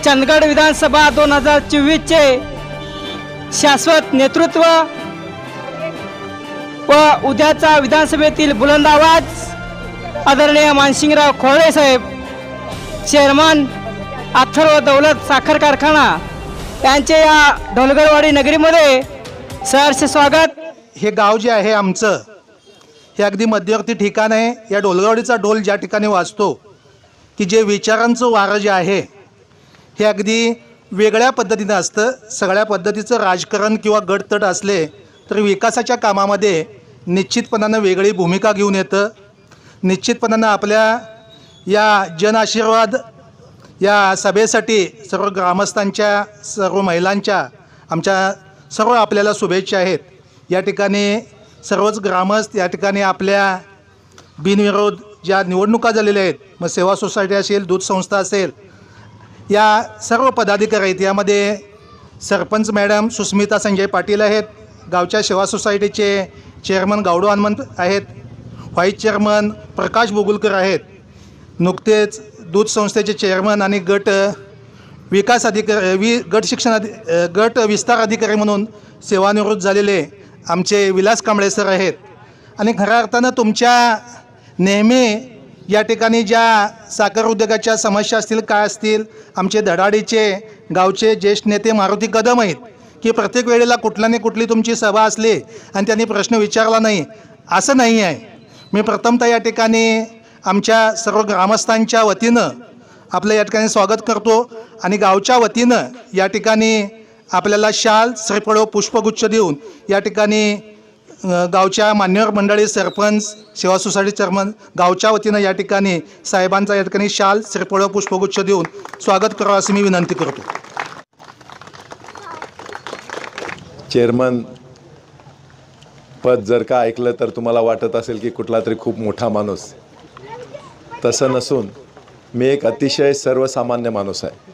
चंदगड विधानसभा 2024चे शाश्वत नेतृत्व व उद्याचा विधानसभेतील बुलंद आवाज आदरणीय मानसिंगराव खोळे साहेब, चेअरमन अथर्व दौलत साखर कारखाना यांचे या ढोलगडवाडी नगरीमध्ये सहर्ष स्वागत। हे गाव जे आहे आमचं, हे अगदी मध्यवर्ती ठिकाण आहे। या ढोलगडवाडीचा ढोल ज्या ठिकाणी वाजतो की जे विचारांचं वारं जे आहे हे अगदी वेगळ्या पद्धतीनं असतं। सगळ्या पद्धतीचं राजकारण किंवा गटतट असले तर विकासाच्या कामामध्ये निश्चितपणानं वेगळी भूमिका घेऊन येतं। निश्चितपणानं आपल्या या जनआशीर्वाद या सभेसाठी सर्व ग्रामस्थांच्या, सर्व महिलांच्या, आमच्या सर्व आपल्याला शुभेच्छा आहेत। या ठिकाणी सर्वच ग्रामस्थ या ठिकाणी आपल्या बिनविरोध ज्या निवडणुका झालेल्या आहेत, मग सेवा सोसायटी असेल, दूध संस्था असेल, या सर्व पदाधिकारी आहेत। यामध्ये सरपंच मॅडम सुस्मिता संजय पाटील आहेत, गावच्या सेवा सोसायटीचे चेअरमन गावडो हनुमंत आहेत, व्हाईस चेअरमन प्रकाश बुगुलकर आहेत, नुकतेच दूध संस्थेचे चेअरमन आणि गट विकास अधिकारी गट विस्तार अधिकारी म्हणून सेवानिवृत्त झालेले आमचे विलास कांबळे सर आहेत। आणि खऱ्या अर्थानं तुमच्या नेहमी या ठिकाणी ज्या साखर उद्योगाच्या समस्या असतील, काय असतील, आमचे धडाडीचे गावचे ज्येष्ठ नेते मारुती कदम आहेत की प्रत्येक वेळेला कुठला नाही कुठली तुमची सभा असली आणि त्यांनी प्रश्न विचारला नाही असं नाही आहे। मी प्रथमतः या ठिकाणी आमच्या सर्व ग्रामस्थांच्या वतीनं आपलं या ठिकाणी स्वागत करतो आणि गावच्या वतीनं या ठिकाणी आपल्याला शाल, श्रीफळ व पुष्पगुच्छ देऊन या ठिकाणी गावच्या मान्यवर मंडळी, सरपंच, सेवा सोसायटी चेअरमन गावच्या वतीनं या ठिकाणी साहेबांचा या ठिकाणी शाल, श्रीफळ व पुष्पगुच्छ देऊन स्वागत करावं अशी मी विनंती करतो। चेअरमन पद जर का ऐकलं तर तुम्हाला वाटत असेल की कुठला तरी खूप मोठा माणूस, तसं नसून मी एक अतिशय सर्वसामान्य माणूस आहे।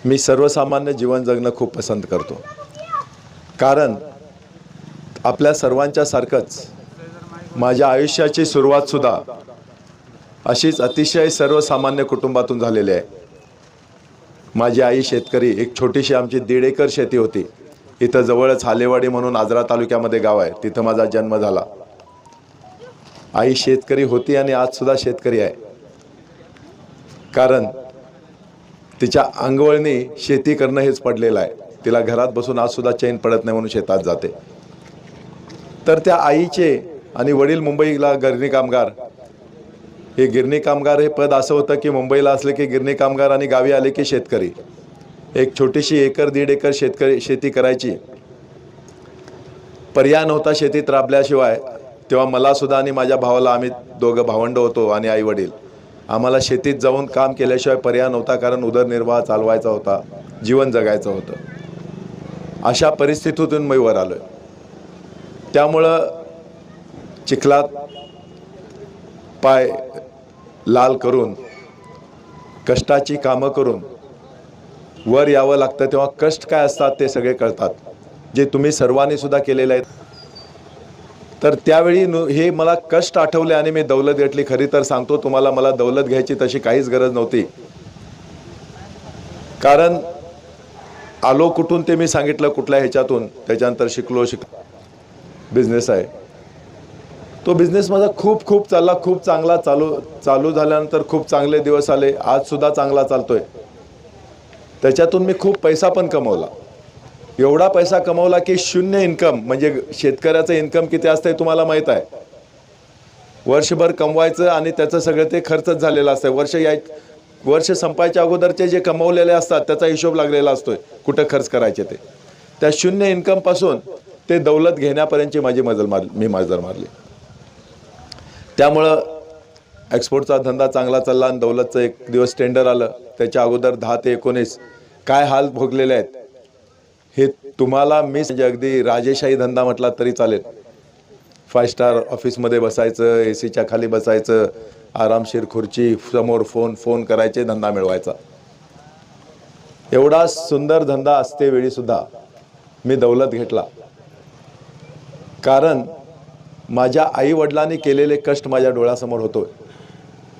मी सर्वसामान्य जीवन जगणं खूप पसंत करतो, कारण आपल्या सर्वांच्या सारखंच माझ्या आयुष्याची सुरुवातसुद्धा अशीच अतिशय सर्वसामान्य कुटुंबातून झालेली आहे। माझी आई शेतकरी, एक छोटीशी आमची 1.5 एकर शेती होती। इथं जवळच हालेवाडी म्हणून आजरा तालुक्यामध्ये गाव आहे, तिथं माझा जन्म झाला। आई शेतकरी होती आणि आजसुद्धा शेतकरी आहे, कारण तिच्या अंगवळणी शेती करणं हेच पडलेलं आहे। तिला घरात बसून आजसुद्धा चैन पडत नाही म्हणून शेतात जाते। तर त्या आईचे आणि वडील मुंबईला गिरणी कामगार, हे गिरणी कामगार हे पद असं होतं की मुंबईला असले की गिरणी कामगार आणि गावी आले की शेतकरी। एक छोटीशी 1-1.5 एकर शेती करायची, पर्याय नव्हता शेतीत राबल्याशिवाय। तेव्हा मला सुद्धा आणि माझ्या भावाला, आम्ही दोघं भावंड होतो आणि आई वडील, आम्हाला शेतीत जाऊन काम केल्याशिवाय पर्याय नव्हता, कारण उदरनिर्वाह चालवायचा होता, जीवन जगायचं होतं। अशा परिस्थितीतून मी वर आलो। त्यामुळं चिखलात पाय लाल करून, कष्टाची कामं करून वर यावं लागतं। तेव्हा कष्ट काय असतात ते सगळे कळतात, जे तुम्ही सर्वांनी सुद्धा केलेले आहेत। तर त्यावेळी हे मला कष्ट आठवले आणि मी दौलत घेतली। खरी तर सांगतो तुम्हाला, मला दौलत घ्यायची तशी काहीच गरज नव्हती, कारण आलो कुठून ते मी सांगितलं, कुठल्या ह्याच्यातून। त्याच्यानंतर शिकलो बिझनेस आहे। तो बिझनेस माझा खूप चालला, खूप चांगला चालू झाल्यानंतर खूप चांगले दिवस आले, आजसुद्धा चांगला चालतोय। त्याच्यातून मी खूप पैसा पण कमवला, एवढा पैसा कमवला की शून्य इन्कम, म्हणजे शेतकऱ्याचं इन्कम किती असतंय तुम्हाला माहीत आहे। वर्षभर कमवायचं आणि त्याचं सगळं ते खर्चच झालेलं असतं। वर्ष संपायच्या अगोदरचे जे कमवलेले असतात त्याचा हिशोब लागलेला असतोय, कुठं खर्च करायचे ते। त्या शून्य इन्कमपासून ते दौलत घेण्यापर्यंतची माझी मजल मारली। त्यामुळं एक्सपोर्टचा धंदा चांगला चालला आणि दौलतचं एक दिवस टेंडर आलं। त्याच्या अगोदर 10 ते 19 काय हाल भोगलेले आहेत हे तुम्हाला मी अगदी राजेशाही धंदा म्हटला तरी चालेल। 5 स्टार ऑफिसमध्ये बसायचं, एसीच्या खाली बसायचं, आरामशीर खुर्ची समोर, फोन करायचे, धंदा मिळवायचा। एवढा सुंदर धंदा असते वेळी सुद्धा मी दौलत घेतला, कारण माझ्या आई वडिलांनी केलेले कष्ट माझ्या डोळ्यासमोर होतो।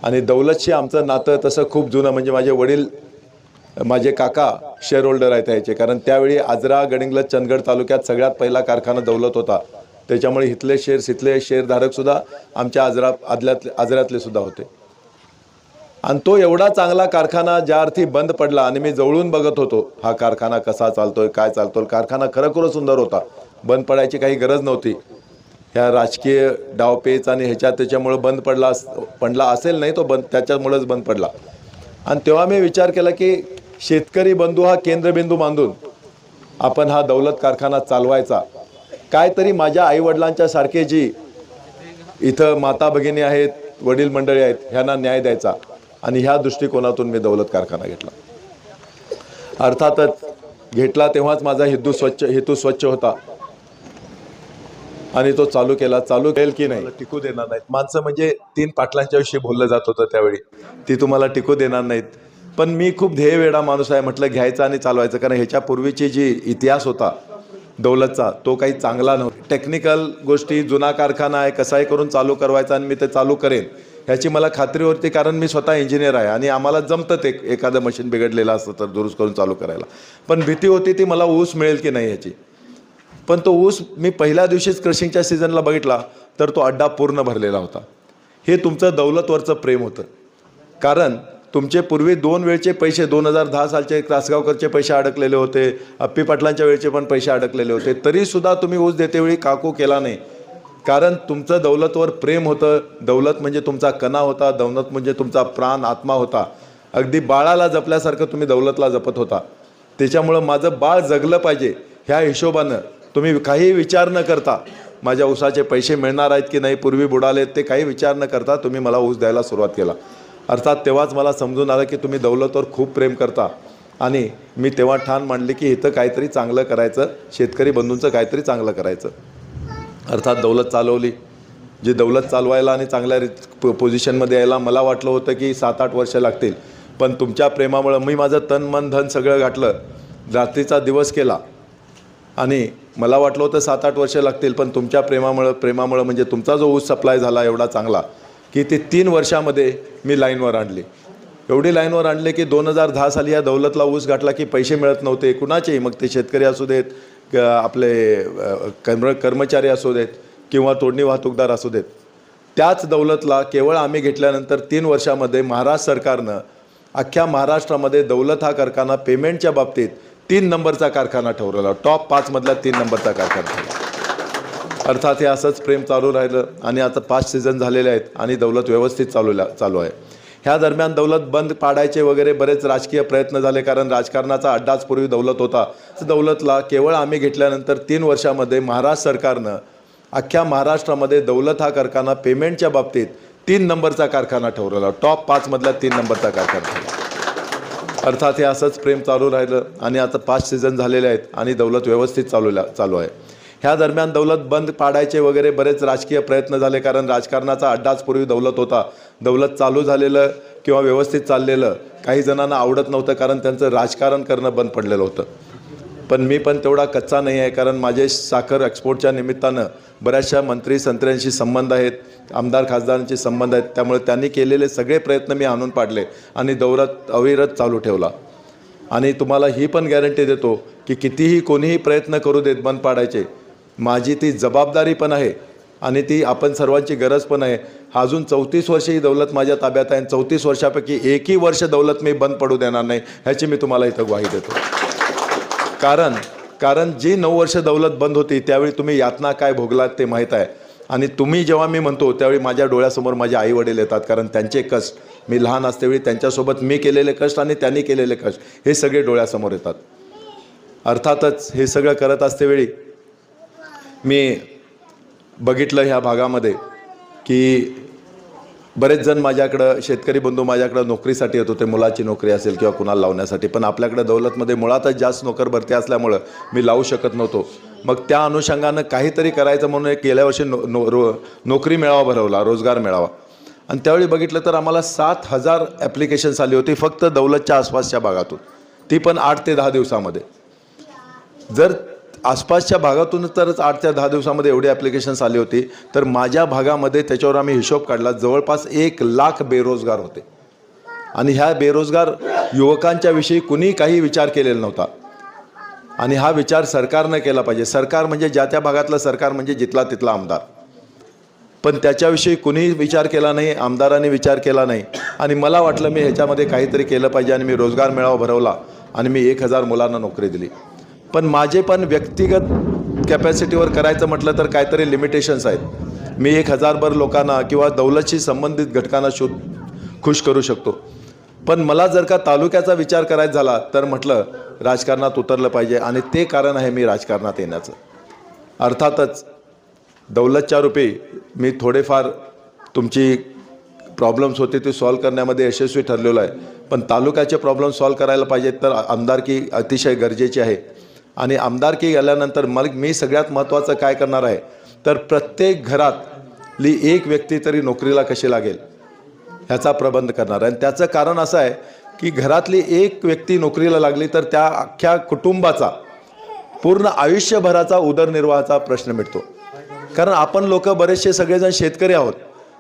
आणि दौलतशी आमचं नातं तसं खूप जुनं, म्हणजे माझे वडील माझे काका शेअर होल्डर आहेत याचे, कारण त्यावेळी आजरा गडिंग्लज चंदगड तालुक्यात सगळ्यात पहिला कारखाना दौलत होता, त्याच्यामुळे इथले शेअरधारकसुद्धा आमच्या आजऱ्यातले सुद्धा होते. आणि तो एवढा चांगला कारखाना ज्या अर्थी बंद पडला आणि मी जवळून बघत होतो हा कारखाना कसा चालतोय, काय चालतोय, कारखाना खरोखर सुंदर होता, बंद पडायची काही गरज नव्हती. ह्या राजकीय डावपेच आणि त्याच्यामुळे बंद पडला असेल, नाही तो त्याच्यामुळेच बंद पडला. आणि तेव्हा मी विचार केला की शेतकरी बंधू हा केंद्रबिंदू बांधून आपण हा दौलत कारखाना चालवायचा. काहीतरी माझ्या आईवडिलांच्या सारखे जी इथं माता भगिनी आहेत, वडील मंडळी आहेत, ह्यांना न्याय द्यायचा. आणि ह्या दृष्टिकोनातून मी दौलत कारखाना घेतला. अर्थातच घेतला तेव्हाच माझा हेतू स्वच्छ होता आणि तो चालू केल की नाही टिकू देणार नाहीत माणसं. म्हणजे 3 पाटलांच्या विषयी बोललं जात होतं त्यावेळी, ती तुम्हाला टिकू देणार नाहीत. पण मी खूप ध्येयवेडा माणूस आहे, म्हटलं घ्यायचं आणि चालवायचं. कारण ह्याच्या पूर्वीची जी इतिहास होता दौलतचा तो काही चांगला नव्हता. टेक्निकल गोष्टी, जुना कारखाना आहे, कसाही करून चालू करवायचा आणि मी ते चालू करेन ह्याची मला खात्री होती, कारण मी स्वतः इंजिनियर आहे आणि आम्हाला जमतं ते एखादं मशीन बिघडलेलं असतं तर दुरुस्त करून चालू करायला. पण भीती होती ती मला ऊस मिळेल की नाही ह्याची. पण तो ऊस मी पहिल्या दिवशीच क्रशिंगच्या सीझनला बघितला तर तो अड्डा पूर्ण भरलेला होता. हे तुमचं दौलतवरचं प्रेम होतं. कारण तुमचे पूर्वी 2 वेळचे पैसे 2010 सालचे तासगावकरचे पैसे अडकलेले होते, अप्पी पाटलांच्या वेळचे पण पैसे अडकलेले होते, तरीसुद्धा तुम्ही ऊस देतेवेळी काकू केला नाही. कारण तुमचं दौलतवर प्रेम होतं. दौलत म्हणजे तुमचा कणा होता, दौलत म्हणजे तुमचा प्राण आत्मा होता. अगदी बाळाला जपल्यासारखं तुम्ही दौलतला जपत होता. त्याच्यामुळं माझं बाळ जगलं पाहिजे ह्या हिशोबानं तुम्ही काही विचार न करता, माझ्या ऊसाचे पैसे मिळणार आहेत की नाही, पूर्वी बुडालेत, ते काही विचार न करता तुम्ही मला ऊस द्यायला सुरुवात केला. अर्थात तेव्हाच मला समजून आलं की तुम्ही दौलतवर खूप प्रेम करता. आणि मी तेव्हा ठाण मांडली की इथं काहीतरी चांगलं करायचं, शेतकरी बंधूंचं काहीतरी चांगलं करायचं. अर्थात दौलत चालवली. जी दौलत चालवायला आणि चांगल्या पोझिशनमध्ये यायला मला वाटलं होतं की 7-8 वर्ष लागतील. पण तुमच्या प्रेमामुळं मी माझं तन मन धन सगळं घातलं, रात्रीचा दिवस केला आणि मला वाटलं होतं 7-8 वर्ष लागतील. पण तुमच्या प्रेमामुळं म्हणजे तुमचा जो ऊस सप्लाय झाला एवढा चांगला की ते 3 वर्षामध्ये मी लाईनवर आणली. एवढी लाईनवर आणले की 2010 साली या दौलतला ऊस गाठला की पैसे मिळत नव्हते कुणाचेही, मग ते शेतकरी असू देत, आपले कर्मचारी असू देत किंवा तोडणी वाहतूकदार असू देत. त्याच दौलतला केवळ आम्ही घेतल्यानंतर 3 वर्षामध्ये महाराष्ट्र सरकारनं अख्ख्या महाराष्ट्रामध्ये दौलत हा कारखाना पेमेंटच्या बाबतीत 3 नंबरचा कारखाना ठरवला. टॉप 5 मधला 3 नंबरचा कारखाना ठरवला. अर्थात हे असंच प्रेम चालू राहिलं आणि आता 5 सीझन झालेले आहेत आणि दौलत व्यवस्थित चालू आहे. ह्या दरम्यान दौलत बंद पाडायचे वगैरे बरेच राजकीय प्रयत्न झाले, कारण राजकारणाचा अड्डाच पूर्वी दौलत होता. दौलतला केवळ आम्ही घेतल्यानंतर 3 वर्षामध्ये महाराष्ट्र सरकारनं अख्ख्या महाराष्ट्रामध्ये दौलत हा कारखाना पेमेंटच्या बाबतीत 3 नंबरचा कारखाना ठरवला. टॉप 5 मधला 3 नंबरचा कारखाना ठरवला. अर्थात हे असंच प्रेम चालू राहिलं आणि आता 5 सीझन झालेले आहेत आणि दौलत व्यवस्थित चालू आहे. ह्या दरम्यान दौलत बंद पाडायचे वगैरे बरेच राजकीय प्रयत्न झाले, कारण राजकारणाचा अड्डाच पूर्वी दौलत होता. दौलत चालू झालेलं किंवा व्यवस्थित चाललेलं काही जणांना आवडत नव्हतं, कारण त्यांचं राजकारण करणं बंद पडलेलं होतं. पण मी पण तेवढा कच्चा नाही आहे, कारण माझे साखर एक्सपोर्टच्या निमित्तानं बऱ्याचशा मंत्री संत्र्यांशी संबंध आहेत, आमदार खासदारांशी संबंध आहेत. त्यामुळे त्यांनी केलेले सगळे प्रयत्न मी आणून पाडले आणि दौलत अविरत चालू ठेवला. आणि तुम्हाला ही पण गॅरंटी देतो की कितीही कोणीही प्रयत्न करू देत बंद पाडायचे, माझी ती जबाबदारी पण आहे आणि ती आपण सर्वांची गरज पण आहे. अजून 34 वर्ष ही दौलत माझ्या ताब्यात आहे आणि 34 वर्षापैकी एकही वर्ष दौलत मी बंद पडू देणार नाही, ह्याची मी तुम्हाला इथं ग्वाही देतो. कारण जी 9 वर्ष दौलत बंद होती त्यावेळी तुम्ही यातना काय भोगलात ते माहीत आहे. आणि तुम्ही जेव्हा मी म्हणतो त्यावेळी माझ्या डोळ्यासमोर माझे आई वडील येतात, कारण त्यांचे कष्ट, मी लहान असतेवेळी त्यांच्यासोबत मी केलेले कष्ट आणि त्यांनी केलेले कष्ट हे सगळे डोळ्यासमोर येतात. अर्थातच हे सगळं करत असतेवेळी मी बघितलं ह्या भागामध्ये की बरेच जण माझ्याकडं, शेतकरी बंधू माझ्याकडं नोकरीसाठी येत होते, मुलाची नोकरी असेल किंवा कुणाला लावण्यासाठी. पण आपल्याकडे दौलतमध्ये मुळातच जास्त नोकर भरती असल्यामुळं मी लावू शकत नव्हतो. मग त्या अनुषंगानं काहीतरी करायचं म्हणून एक गेल्या वर्षी नोकरी मेळावा भरवला, रोजगार मेळावा. आणि त्यावेळी बघितलं तर आम्हाला 7,000 ॲप्लिकेशन्स आली होती फक्त दौलतच्या आसपासच्या भागातून, ती पण 8 ते 10 दिवसामध्ये. जर आसपासच्या भागातूनच तरच 8 ते 10 दिवसामध्ये एवढे ॲप्लिकेशन्स आले होते. तर माझ्या भागामध्ये त्याच्यावर आम्ही हिशोब काढला, जवळपास 1 लाख बेरोजगार होते. आणि ह्या बेरोजगार युवकांच्या विषयी कुणी काही विचार केलेला नव्हता. आणि हा विचार सरकारनं केला पाहिजे. सरकार म्हणजे ज्या त्या भागातलं सरकार म्हणजे जिथला तिथला आमदार. पण त्याच्याविषयी कुणीही विचार केला नाही, आमदारांनी विचार केला नाही. आणि मला वाटलं मी ह्याच्यामध्ये काहीतरी केलं पाहिजे आणि मी रोजगार मेळावा भरवला आणि मी 1000 मुलांना नोकरी दिली. पण माझे पण व्यक्तिगत कॅपॅसिटीवर करायचं म्हटलं तर काहीतरी लिमिटेशन्स आहेत. मी 1000 भर लोकांना किंवा दौलतशी संबंधित घटकांना खुश करू शकतो. पण मला जर का तालुक्याचा विचार करायचा झाला तर म्हटलं राजकारणात उतरलं पाहिजे. आणि ते कारण आहे मी राजकारणात येण्याचं. अर्थातच दौलतच्या रूपी मी थोडेफार तुमची प्रॉब्लेम्स होते ते सॉल्व करण्यामध्ये यशस्वी ठरलेलो आहे. पण तालुक्याचे प्रॉब्लेम सॉल्व करायला पाहिजेत तर आमदारकी अतिशय गरजेची आहे. आणि आमदारकी गेल्यानंतर मी सगळ्यात महत्त्वाचं काय करणार आहे तर प्रत्येक घरातली एक व्यक्ती तरी नोकरीला कशी लागेल ह्याचा प्रबंध करणार आहे. आणि त्याचं कारण असं आहे की घरातली एक व्यक्ती नोकरीला लागली तर त्या अख्ख्या कुटुंबाचा पूर्ण आयुष्यभराचा उदरनिर्वाहाचा प्रश्न मिटतो. कारण आपण लोक बरेचसे सगळेजण शेतकरी आहोत.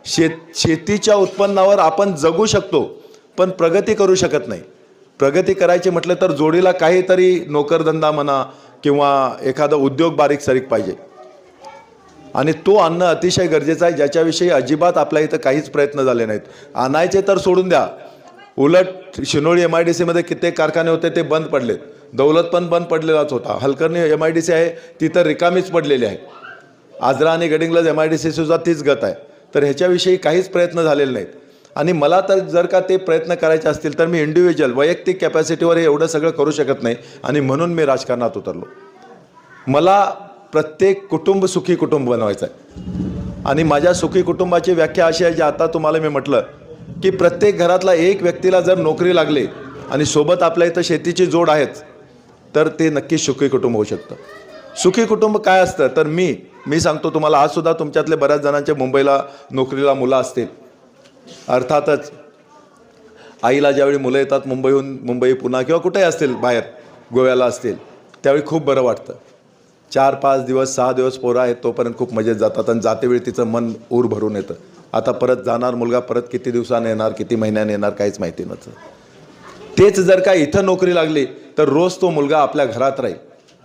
शेतीच्या उत्पन्नावर आपण जगू शकतो पण प्रगती करू शकत नाही. प्रगती करायची म्हटलं तर जोडीला काहीतरी नोकरधंदा म्हणा किंवा एखादा उद्योग बारीक सारीक पाहिजे. आणि तो आणणं अतिशय गरजेचं आहे, ज्याच्याविषयी अजिबात आपल्या इथं काहीच प्रयत्न झाले नाहीत. आणायचे तर सोडून द्या, उलट शिनोळी MIDC कित्येक कारखाने होते ते बंद पडलेत. दौलत पण बंद पडलेलाच होता. हलकर्णी MIDC आहे ती तर रिकामीच पडलेली आहे. आजरा आणि गडिंग्लज MIDC सुद्धा तीच गत आहे. तर ह्याच्याविषयी काहीच प्रयत्न झालेले नाहीत. आणि मला तर जर का ते प्रयत्न करायचे असतील तर मी इंडिव्हिज्युअल वैयक्तिक कॅपॅसिटीवर हे एवढं सगळं करू शकत नाही. आणि म्हणून मी राजकारणात उतरलो. मला प्रत्येक कुटुंब सुखी कुटुंब बनवायचं आहे. आणि माझ्या सुखी कुटुंबाची व्याख्या अशी आहे जी आता तुम्हाला मी म्हटलं की प्रत्येक घरातला एक व्यक्तीला जर नोकरी लागली आणि सोबत आपल्या इथं शेतीची जोड आहेच तर ते नक्कीच सुखी कुटुंब होऊ शकतं. सुखी कुटुंब काय असतं तर मी सांगतो तुम्हाला, आजसुद्धा तुमच्यातले बऱ्याच जणांचे मुंबईला नोकरीला मुलं असतील. अर्थातच आईला ज्यावेळी मुलं येतात मुंबईहून, मुंबई पुणा किंवा कुठेही असतील बाहेर गोव्याला असतील, त्यावेळी खूप बरं वाटतं. 4-5 दिवस 6 दिवस पोरं आहेत तोपर्यंत खूप मजेत जातात आणि जातेवेळी तिचं मन ऊर भरून येतं. आता परत जाणार मुलगा परत किती दिवसाने येणार किती महिन्याने येणार काहीच माहिती नसतं. तेच जर का इथं नोकरी लागली तर रोज तो मुलगा आपल्या घरात राहील.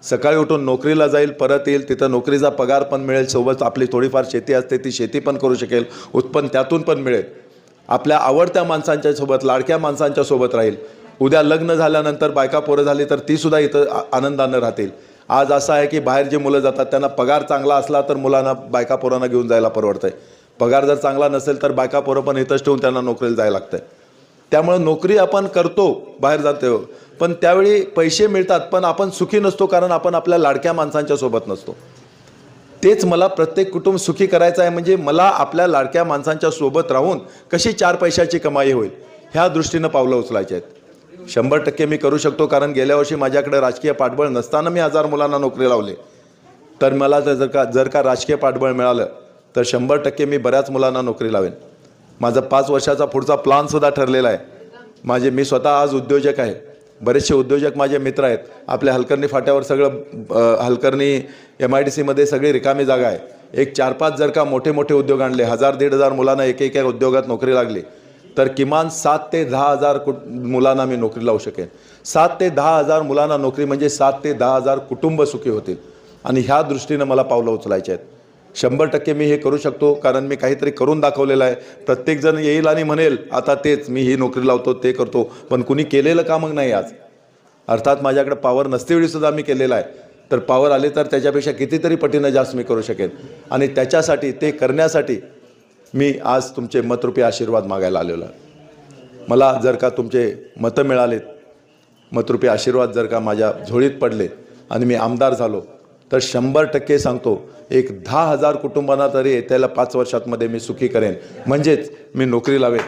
सकाळी उठून नोकरीला जाईल, परत येईल, तिथं नोकरीचा पगार पण मिळेल, सोबत आपली थोडीफार शेती असते ती शेती पण करू शकेल, उत्पन्न त्यातून पण मिळेल. आपल्या आवडत्या माणसांच्या सोबत, लाडक्या माणसांच्या सोबत राहील. उद्या लग्न झाल्यानंतर बायका पोरं झाली तर तीसुद्धा इथं आनंदानं राहतील. आज असं आहे की बाहेर जे मुलं जातात त्यांना पगार चांगला असला तर मुलांना बायका पोरांना घेऊन जायला परवडतं आहे. पगार जर चांगला नसेल तर बायका पोरं पण इथंच ठेवून त्यांना नोकरीला जायला लागतं आहे. त्यामुळे नोकरी आपण करतो, बाहेर जातो, पण त्यावेळी पैसे मिळतात पण आपण सुखी नसतो कारण आपण आपल्या लाडक्या माणसांच्या सोबत नसतो. तेच मला प्रत्येक कुटुंब सुखी करायचं आहे. म्हणजे मला आपल्या लाडक्या माणसांच्या सोबत राहून कशी 4 पैशाची कमाई होईल ह्या दृष्टीनं पावलं उचलायची आहेत. 100% मी करू शकतो कारण गेल्या वर्षी माझ्याकडे राजकीय पाठबळ नसताना मी 1000 मुलांना नोकरी लावले. तर मला जर का राजकीय पाठबळ मिळालं तर 100% मी बऱ्याच मुलांना नोकरी लावेन. माझा 5 वर्षाचा पुढचा प्लॅनसुद्धा ठरलेला आहे. मी स्वतः आज उद्योजक आहे. बरेचसे उद्योजक माझे मित्र आहेत. आपल्या हलकर्णी फाट्यावर सगळं हलकर्णी MIDC सगळी रिकामी जागा आहे. एक 4-5 जर का मोठे मोठे उद्योग आणले, 1000-1500 मुलांना एक उद्योगात नोकरी लागली तर किमान 7 ते 10 हजार मुलांना मी नोकरी लावू शकेन. 7 ते 10 हजार मुलांना नोकरी म्हणजे 7 ते 10 हजार कुटुंब सुखी होतील. आणि ह्या दृष्टीनं मला पावलं उचलायचे आहेत. 100% मी हे करू शकतो कारण मी काहीतरी करून दाखवलेलं आहे. प्रत्येकजण येईल आणि म्हणेल आता तेच मी ही नोकरी लावतो ते करतो, पण कुणी केलेलं का मग नाही आज. अर्थात माझ्याकडे पॉवर नसतेवेळीसुद्धा मी केलेलं आहे. तर पॉवर आले तर त्याच्यापेक्षा कितीतरी पटीनं जास्त मी करू शकेन. आणि त्याच्यासाठी ते करण्यासाठी मी आज तुमचे मतरूपी आशीर्वाद मागायला आलेलो आहे. मला जर का तुमचे मतं मिळालेत, मतरूपी आशीर्वाद जर का माझ्या झोळीत पडले आणि मी आमदार झालो तर 100% सांगतो एक 10,000 कुटुंबांना तरी येत्या 5 वर्षांमध्ये मी सुखी करेन. म्हणजेच मी नोकरी लावेन.